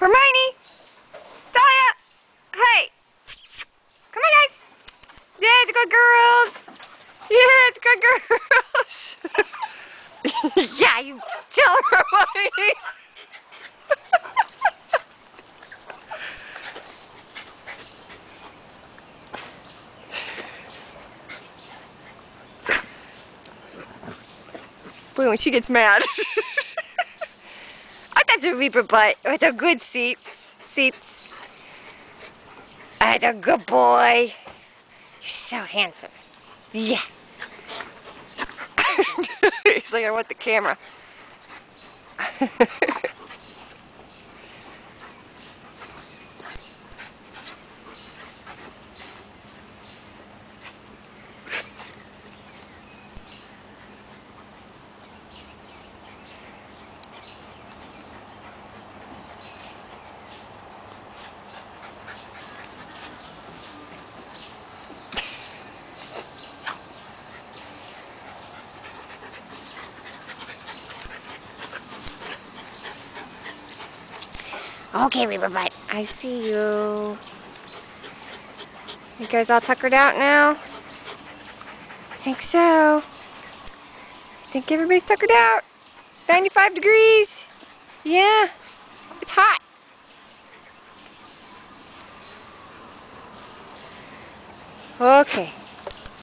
Hermione! Dahlia! Hey! Come on, guys! Yeah, it's good girls! Yeah, it's good girls! Yeah, you tell Hermione! Boy, when she gets mad. Oh, that's a reaper butt. It's a good seats. That's a good boy. He's so handsome. Yeah. He's like, I want the camera. Okay, Reaper Butt, I see you. You guys all tuckered out now? I think so. I think everybody's tuckered out. 95 degrees. Yeah, it's hot. Okay.